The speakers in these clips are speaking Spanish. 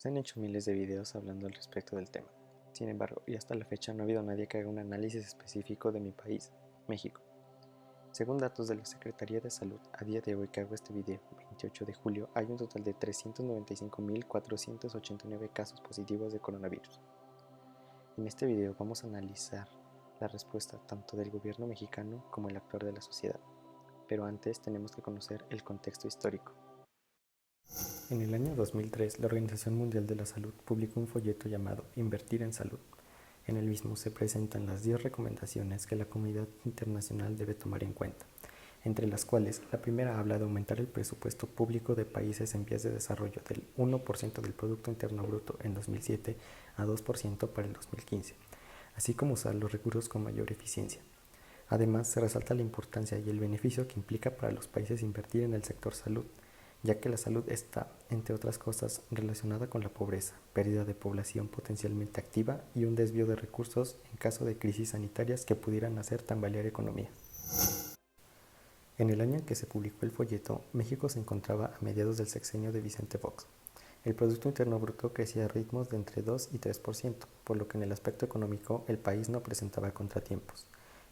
Se han hecho miles de videos hablando al respecto del tema. Sin embargo, y hasta la fecha no ha habido nadie que haga un análisis específico de mi país, México. Según datos de la Secretaría de Salud, a día de hoy que hago este video, 28 de julio, hay un total de 395.489 casos positivos de coronavirus. En este video vamos a analizar la respuesta tanto del gobierno mexicano como el actuar de la sociedad. Pero antes tenemos que conocer el contexto histórico. En el año 2003, la Organización Mundial de la Salud publicó un folleto llamado Invertir en Salud. En el mismo se presentan las 10 recomendaciones que la comunidad internacional debe tomar en cuenta, entre las cuales la primera habla de aumentar el presupuesto público de países en vías de desarrollo del 1% del Producto Interno Bruto en 2007 a 2% para el 2015, así como usar los recursos con mayor eficiencia. Además, se resalta la importancia y el beneficio que implica para los países invertir en el sector salud, ya que la salud está, entre otras cosas, relacionada con la pobreza, pérdida de población potencialmente activa y un desvío de recursos en caso de crisis sanitarias que pudieran hacer tambalear economía. En el año en que se publicó el folleto, México se encontraba a mediados del sexenio de Vicente Fox. El Producto Interno Bruto crecía a ritmos de entre 2 y 3%, por lo que en el aspecto económico el país no presentaba contratiempos.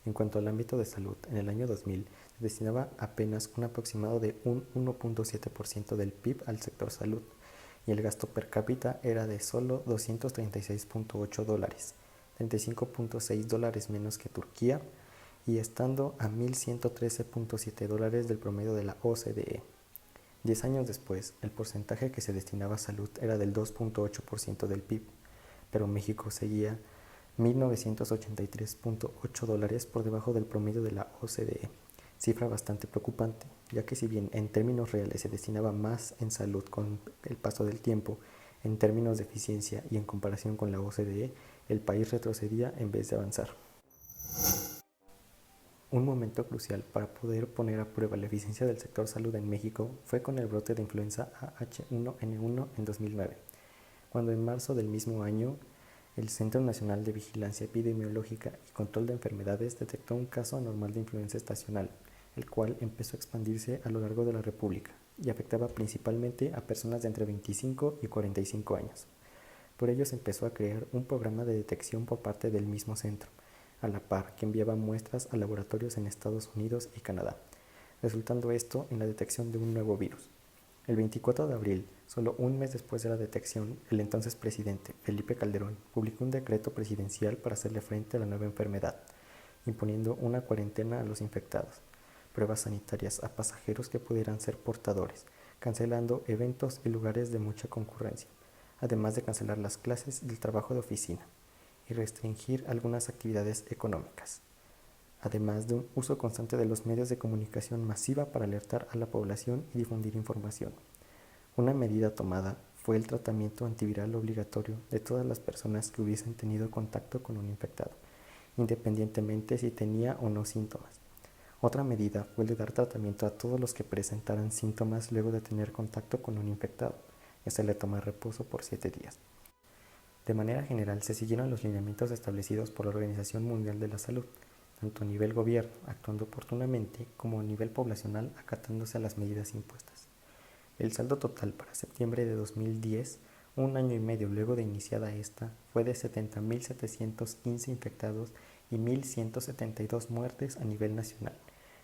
En cuanto al ámbito de salud, en el año 2000 se destinaba apenas un aproximado de un 1.7% del PIB al sector salud, y el gasto per cápita era de solo $236.8, $35.6 menos que Turquía, y estando a $1.113.7 del promedio de la OCDE. 10 años después, el porcentaje que se destinaba a salud era del 2.8% del PIB, pero México seguía $1.983.8 por debajo del promedio de la OCDE, cifra bastante preocupante, ya que si bien en términos reales se destinaba más en salud con el paso del tiempo, en términos de eficiencia y en comparación con la OCDE, el país retrocedía en vez de avanzar. Un momento crucial para poder poner a prueba la eficiencia del sector salud en México fue con el brote de influenza H1N1 en 2009, cuando en marzo del mismo año el Centro Nacional de Vigilancia Epidemiológica y Control de Enfermedades detectó un caso anormal de influenza estacional, el cual empezó a expandirse a lo largo de la República y afectaba principalmente a personas de entre 25 y 45 años. Por ello se empezó a crear un programa de detección por parte del mismo centro, a la par que enviaba muestras a laboratorios en Estados Unidos y Canadá, resultando esto en la detección de un nuevo virus. El 24 de abril, solo un mes después de la detección, el entonces presidente, Felipe Calderón, publicó un decreto presidencial para hacerle frente a la nueva enfermedad, imponiendo una cuarentena a los infectados, pruebas sanitarias a pasajeros que pudieran ser portadores, cancelando eventos y lugares de mucha concurrencia, además de cancelar las clases y el trabajo de oficina, y restringir algunas actividades económicas, además de un uso constante de los medios de comunicación masiva para alertar a la población y difundir información. Una medida tomada fue el tratamiento antiviral obligatorio de todas las personas que hubiesen tenido contacto con un infectado, independientemente si tenía o no síntomas. Otra medida fue el de dar tratamiento a todos los que presentaran síntomas luego de tener contacto con un infectado, y hacerle tomar reposo por 7 días. De manera general, se siguieron los lineamientos establecidos por la Organización Mundial de la Salud, tanto a nivel gobierno, actuando oportunamente, como a nivel poblacional, acatándose a las medidas impuestas. El saldo total para septiembre de 2010, un año y medio luego de iniciada esta, fue de 70.715 infectados y 1.172 muertes a nivel nacional,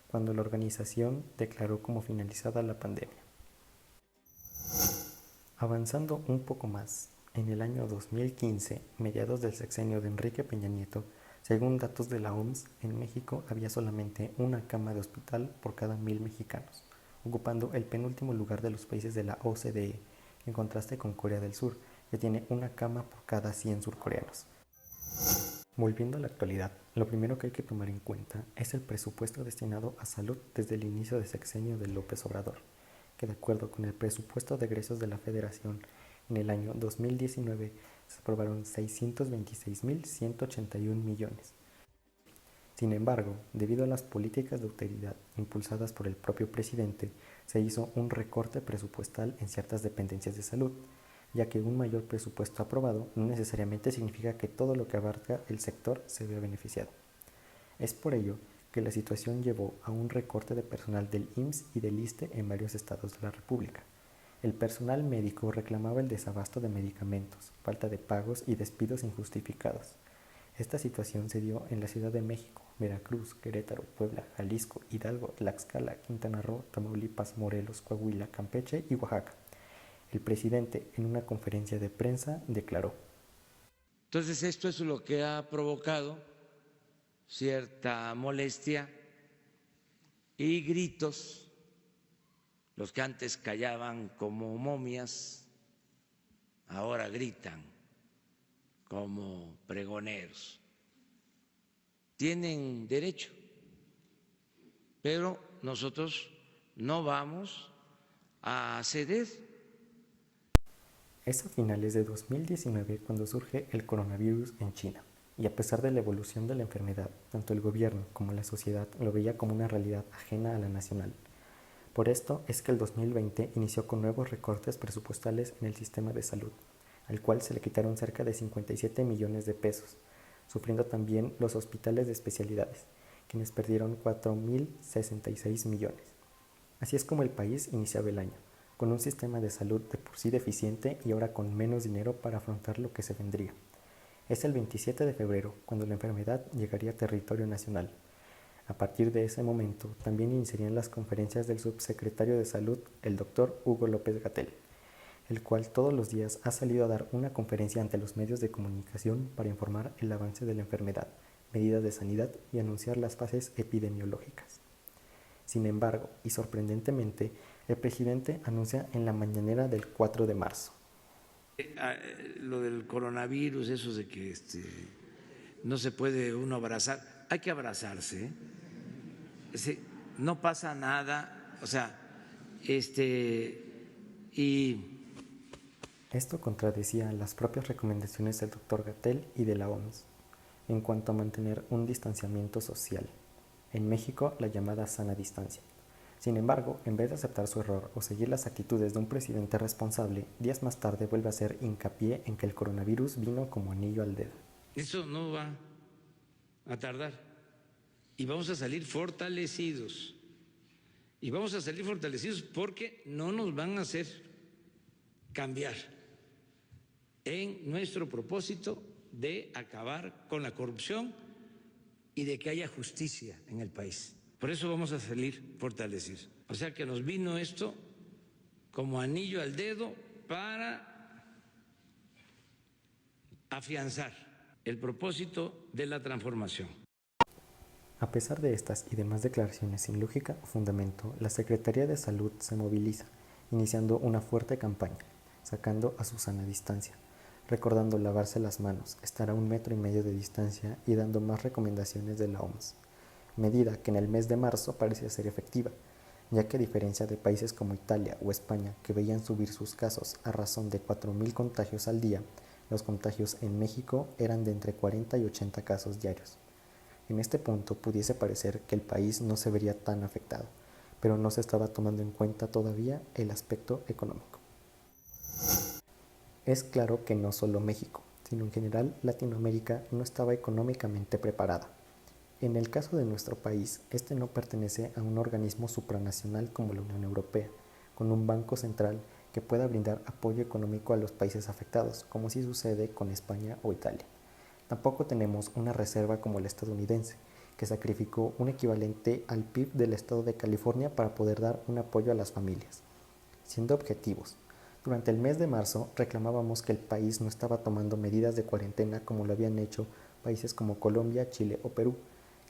cuando la organización declaró como finalizada la pandemia. Avanzando un poco más, en el año 2015, mediados del sexenio de Enrique Peña Nieto, según datos de la OMS, en México había solamente una cama de hospital por cada 1.000 mexicanos, ocupando el penúltimo lugar de los países de la OCDE, en contraste con Corea del Sur, que tiene una cama por cada 100 surcoreanos. Volviendo a la actualidad, lo primero que hay que tomar en cuenta es el presupuesto destinado a salud desde el inicio del sexenio de López Obrador, que de acuerdo con el presupuesto de egresos de la Federación, en el año 2019 se aprobaron 626.181 millones. Sin embargo, debido a las políticas de austeridad impulsadas por el propio presidente, se hizo un recorte presupuestal en ciertas dependencias de salud, ya que un mayor presupuesto aprobado no necesariamente significa que todo lo que abarca el sector se vea beneficiado. Es por ello que la situación llevó a un recorte de personal del IMSS y del ISSSTE en varios estados de la República. El personal médico reclamaba el desabasto de medicamentos, falta de pagos y despidos injustificados. Esta situación se dio en la Ciudad de México, Veracruz, Querétaro, Puebla, Jalisco, Hidalgo, Tlaxcala, Quintana Roo, Tamaulipas, Morelos, Coahuila, Campeche y Oaxaca. El presidente, en una conferencia de prensa, declaró: Entonces, esto es lo que ha provocado cierta molestia y gritos. Los que antes callaban como momias, ahora gritan como pregoneros. Tienen derecho, pero nosotros no vamos a ceder. Es a finales de 2019 cuando surge el coronavirus en China, y a pesar de la evolución de la enfermedad, tanto el gobierno como la sociedad lo veía como una realidad ajena a la nacional. Por esto es que el 2020 inició con nuevos recortes presupuestales en el sistema de salud, al cual se le quitaron cerca de 57 millones de pesos, sufriendo también los hospitales de especialidades, quienes perdieron 4.066 millones. Así es como el país iniciaba el año, con un sistema de salud de por sí deficiente y ahora con menos dinero para afrontar lo que se vendría. Es el 27 de febrero cuando la enfermedad llegaría a territorio nacional. A partir de ese momento también iniciarían las conferencias del subsecretario de Salud, el doctor Hugo López-Gatell, el cual todos los días ha salido a dar una conferencia ante los medios de comunicación para informar el avance de la enfermedad, medidas de sanidad y anunciar las fases epidemiológicas. Sin embargo, y sorprendentemente, el presidente anuncia en la mañanera del 4 de marzo. Lo del coronavirus, eso de que no se puede uno abrazar, hay que abrazarse, no pasa nada, y Esto contradecía las propias recomendaciones del doctor Gatell y de la OMS en cuanto a mantener un distanciamiento social. En México, la llamada sana distancia. Sin embargo, en vez de aceptar su error o seguir las actitudes de un presidente responsable, días más tarde vuelve a hacer hincapié en que el coronavirus vino como anillo al dedo. Eso no va a tardar y vamos a salir fortalecidos. Y vamos a salir fortalecidos porque no nos van a hacer cambiar en nuestro propósito de acabar con la corrupción y de que haya justicia en el país. Por eso vamos a salir fortalecidos. O sea que nos vino esto como anillo al dedo para afianzar el propósito de la transformación. A pesar de estas y demás declaraciones sin lógica o fundamento, la Secretaría de Salud se moviliza, iniciando una fuerte campaña, sacando a su sana distancia, recordando lavarse las manos, estar a 1,5 metros de distancia y dando más recomendaciones de la OMS, medida que en el mes de marzo parecía ser efectiva, ya que a diferencia de países como Italia o España que veían subir sus casos a razón de 4.000 contagios al día, los contagios en México eran de entre 40 y 80 casos diarios. En este punto pudiese parecer que el país no se vería tan afectado, pero no se estaba tomando en cuenta todavía el aspecto económico. Es claro que no solo México, sino en general Latinoamérica no estaba económicamente preparada. En el caso de nuestro país, este no pertenece a un organismo supranacional como la Unión Europea, con un banco central que pueda brindar apoyo económico a los países afectados, como sí sucede con España o Italia. Tampoco tenemos una reserva como la estadounidense, que sacrificó un equivalente al PIB del estado de California para poder dar un apoyo a las familias. Siendo objetivos, durante el mes de marzo reclamábamos que el país no estaba tomando medidas de cuarentena como lo habían hecho países como Colombia, Chile o Perú,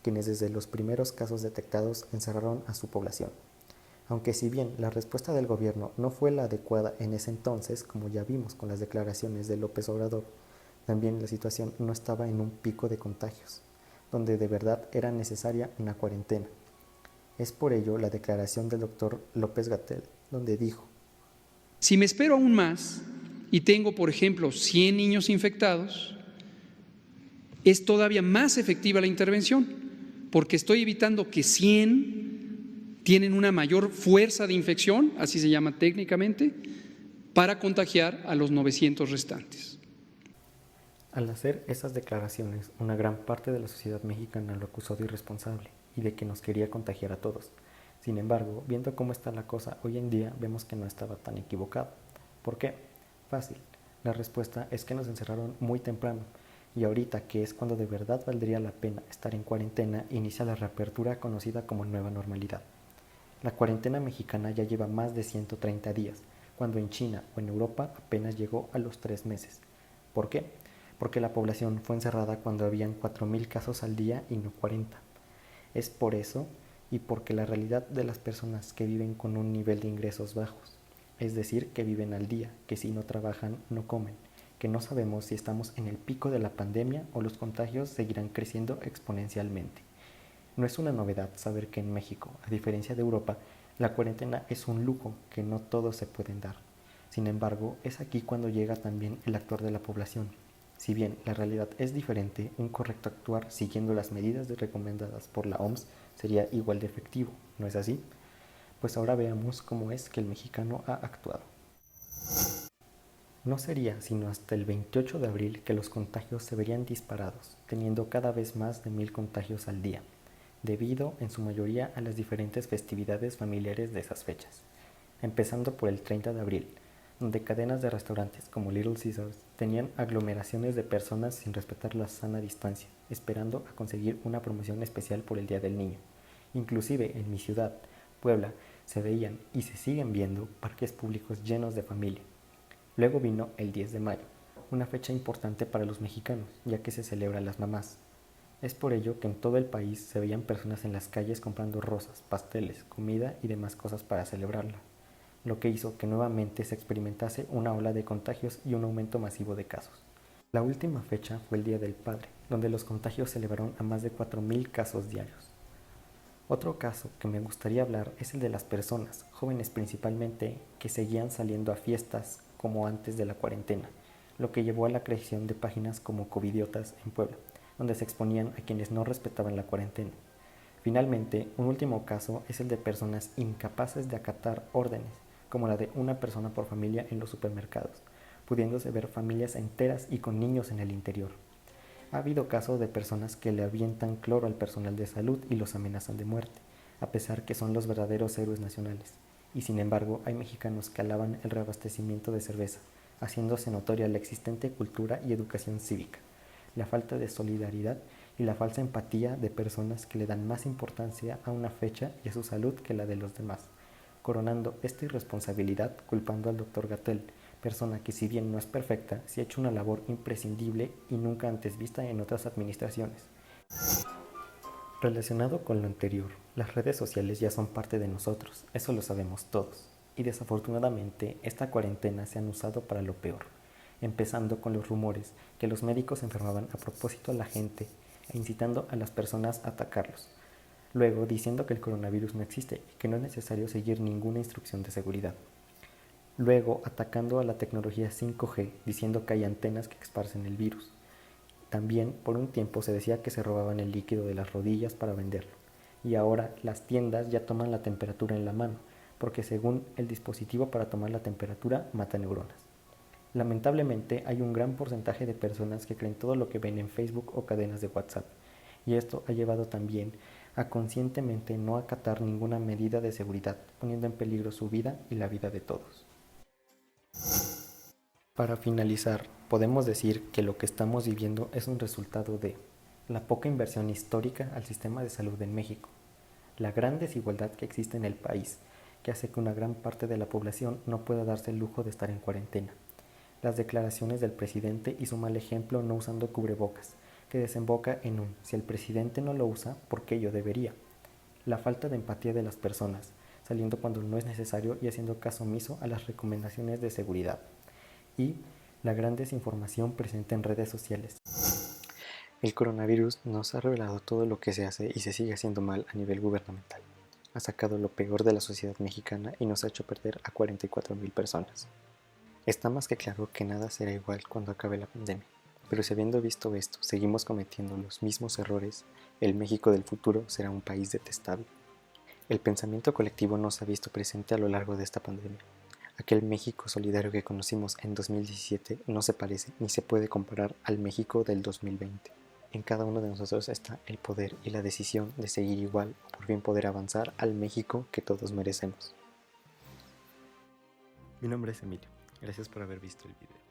quienes desde los primeros casos detectados encerraron a su población. Aunque si bien la respuesta del gobierno no fue la adecuada en ese entonces, como ya vimos con las declaraciones de López Obrador, también la situación no estaba en un pico de contagios, donde de verdad era necesaria una cuarentena. Es por ello la declaración del doctor López-Gatell, donde dijo: si me espero aún más y tengo, por ejemplo, 100 niños infectados, es todavía más efectiva la intervención, porque estoy evitando que 100 tienen una mayor fuerza de infección, así se llama técnicamente, para contagiar a los 900 restantes. Al hacer esas declaraciones, una gran parte de la sociedad mexicana lo acusó de irresponsable y de que nos quería contagiar a todos. Sin embargo, viendo cómo está la cosa hoy en día, vemos que no estaba tan equivocado. ¿Por qué? Fácil. La respuesta es que nos encerraron muy temprano, y ahorita, que es cuando de verdad valdría la pena estar en cuarentena, inicia la reapertura conocida como nueva normalidad. La cuarentena mexicana ya lleva más de 130 días, cuando en China o en Europa apenas llegó a los 3 meses. ¿Por qué? Porque la población fue encerrada cuando habían 4.000 casos al día y no 40. Es por eso y porque la realidad de las personas que viven con un nivel de ingresos bajos, es decir, que viven al día, que si no trabajan no comen, que no sabemos si estamos en el pico de la pandemia o los contagios seguirán creciendo exponencialmente. No es una novedad saber que en México, a diferencia de Europa, la cuarentena es un lujo que no todos se pueden dar. Sin embargo, es aquí cuando llega también el actor de la población. Si bien la realidad es diferente, un correcto actuar siguiendo las medidas recomendadas por la OMS sería igual de efectivo, ¿no es así? Pues ahora veamos cómo es que el mexicano ha actuado. No sería sino hasta el 28 de abril que los contagios se verían disparados, teniendo cada vez más de 1.000 contagios al día, debido en su mayoría a las diferentes festividades familiares de esas fechas, empezando por el 30 de abril, donde cadenas de restaurantes como Little Caesars tenían aglomeraciones de personas sin respetar la sana distancia, esperando a conseguir una promoción especial por el Día del Niño. Inclusive en mi ciudad, Puebla, se veían y se siguen viendo parques públicos llenos de familia. Luego vino el 10 de mayo, una fecha importante para los mexicanos, ya que se celebra a las mamás. Es por ello que en todo el país se veían personas en las calles comprando rosas, pasteles, comida y demás cosas para celebrarla, lo que hizo que nuevamente se experimentase una ola de contagios y un aumento masivo de casos. La última fecha fue el Día del Padre, donde los contagios se elevaron a más de 4.000 casos diarios. Otro caso que me gustaría hablar es el de las personas, jóvenes principalmente, que seguían saliendo a fiestas como antes de la cuarentena, lo que llevó a la creación de páginas como Covidiotas en Puebla, donde se exponían a quienes no respetaban la cuarentena. Finalmente, un último caso es el de personas incapaces de acatar órdenes, como la de una persona por familia en los supermercados, pudiéndose ver familias enteras y con niños en el interior. Ha habido casos de personas que le avientan cloro al personal de salud y los amenazan de muerte, a pesar que son los verdaderos héroes nacionales. Y sin embargo, hay mexicanos que alaban el reabastecimiento de cerveza, haciéndose notoria la existente cultura y educación cívica, la falta de solidaridad y la falsa empatía de personas que le dan más importancia a una fecha y a su salud que la de los demás, coronando esta irresponsabilidad culpando al Dr. Gatell, persona que si bien no es perfecta, sí ha hecho una labor imprescindible y nunca antes vista en otras administraciones. Relacionado con lo anterior, las redes sociales ya son parte de nosotros, eso lo sabemos todos, y desafortunadamente esta cuarentena se han usado para lo peor, empezando con los rumores que los médicos enfermaban a propósito a la gente e incitando a las personas a atacarlos, luego diciendo que el coronavirus no existe y que no es necesario seguir ninguna instrucción de seguridad. Luego atacando a la tecnología 5G, diciendo que hay antenas que esparcen el virus. También por un tiempo se decía que se robaban el líquido de las rodillas para venderlo. Y ahora las tiendas ya toman la temperatura en la mano, porque según el dispositivo para tomar la temperatura mata neuronas. Lamentablemente hay un gran porcentaje de personas que creen todo lo que ven en Facebook o cadenas de WhatsApp. Y esto ha llevado también a conscientemente no acatar ninguna medida de seguridad, poniendo en peligro su vida y la vida de todos. Para finalizar, podemos decir que lo que estamos viviendo es un resultado de la poca inversión histórica al sistema de salud en México, la gran desigualdad que existe en el país, que hace que una gran parte de la población no pueda darse el lujo de estar en cuarentena, las declaraciones del presidente y su mal ejemplo no usando cubrebocas, que desemboca en un si el presidente no lo usa, ¿por qué yo debería? La falta de empatía de las personas, saliendo cuando no es necesario y haciendo caso omiso a las recomendaciones de seguridad. Y la gran desinformación presente en redes sociales. El coronavirus nos ha revelado todo lo que se hace y se sigue haciendo mal a nivel gubernamental. Ha sacado lo peor de la sociedad mexicana y nos ha hecho perder a 44.000 personas. Está más que claro que nada será igual cuando acabe la pandemia, pero si habiendo visto esto seguimos cometiendo los mismos errores, el México del futuro será un país detestable. El pensamiento colectivo no se ha visto presente a lo largo de esta pandemia. Aquel México solidario que conocimos en 2017 no se parece ni se puede comparar al México del 2020. En cada uno de nosotros está el poder y la decisión de seguir igual o por fin poder avanzar al México que todos merecemos. Mi nombre es Emilio. Gracias por haber visto el video.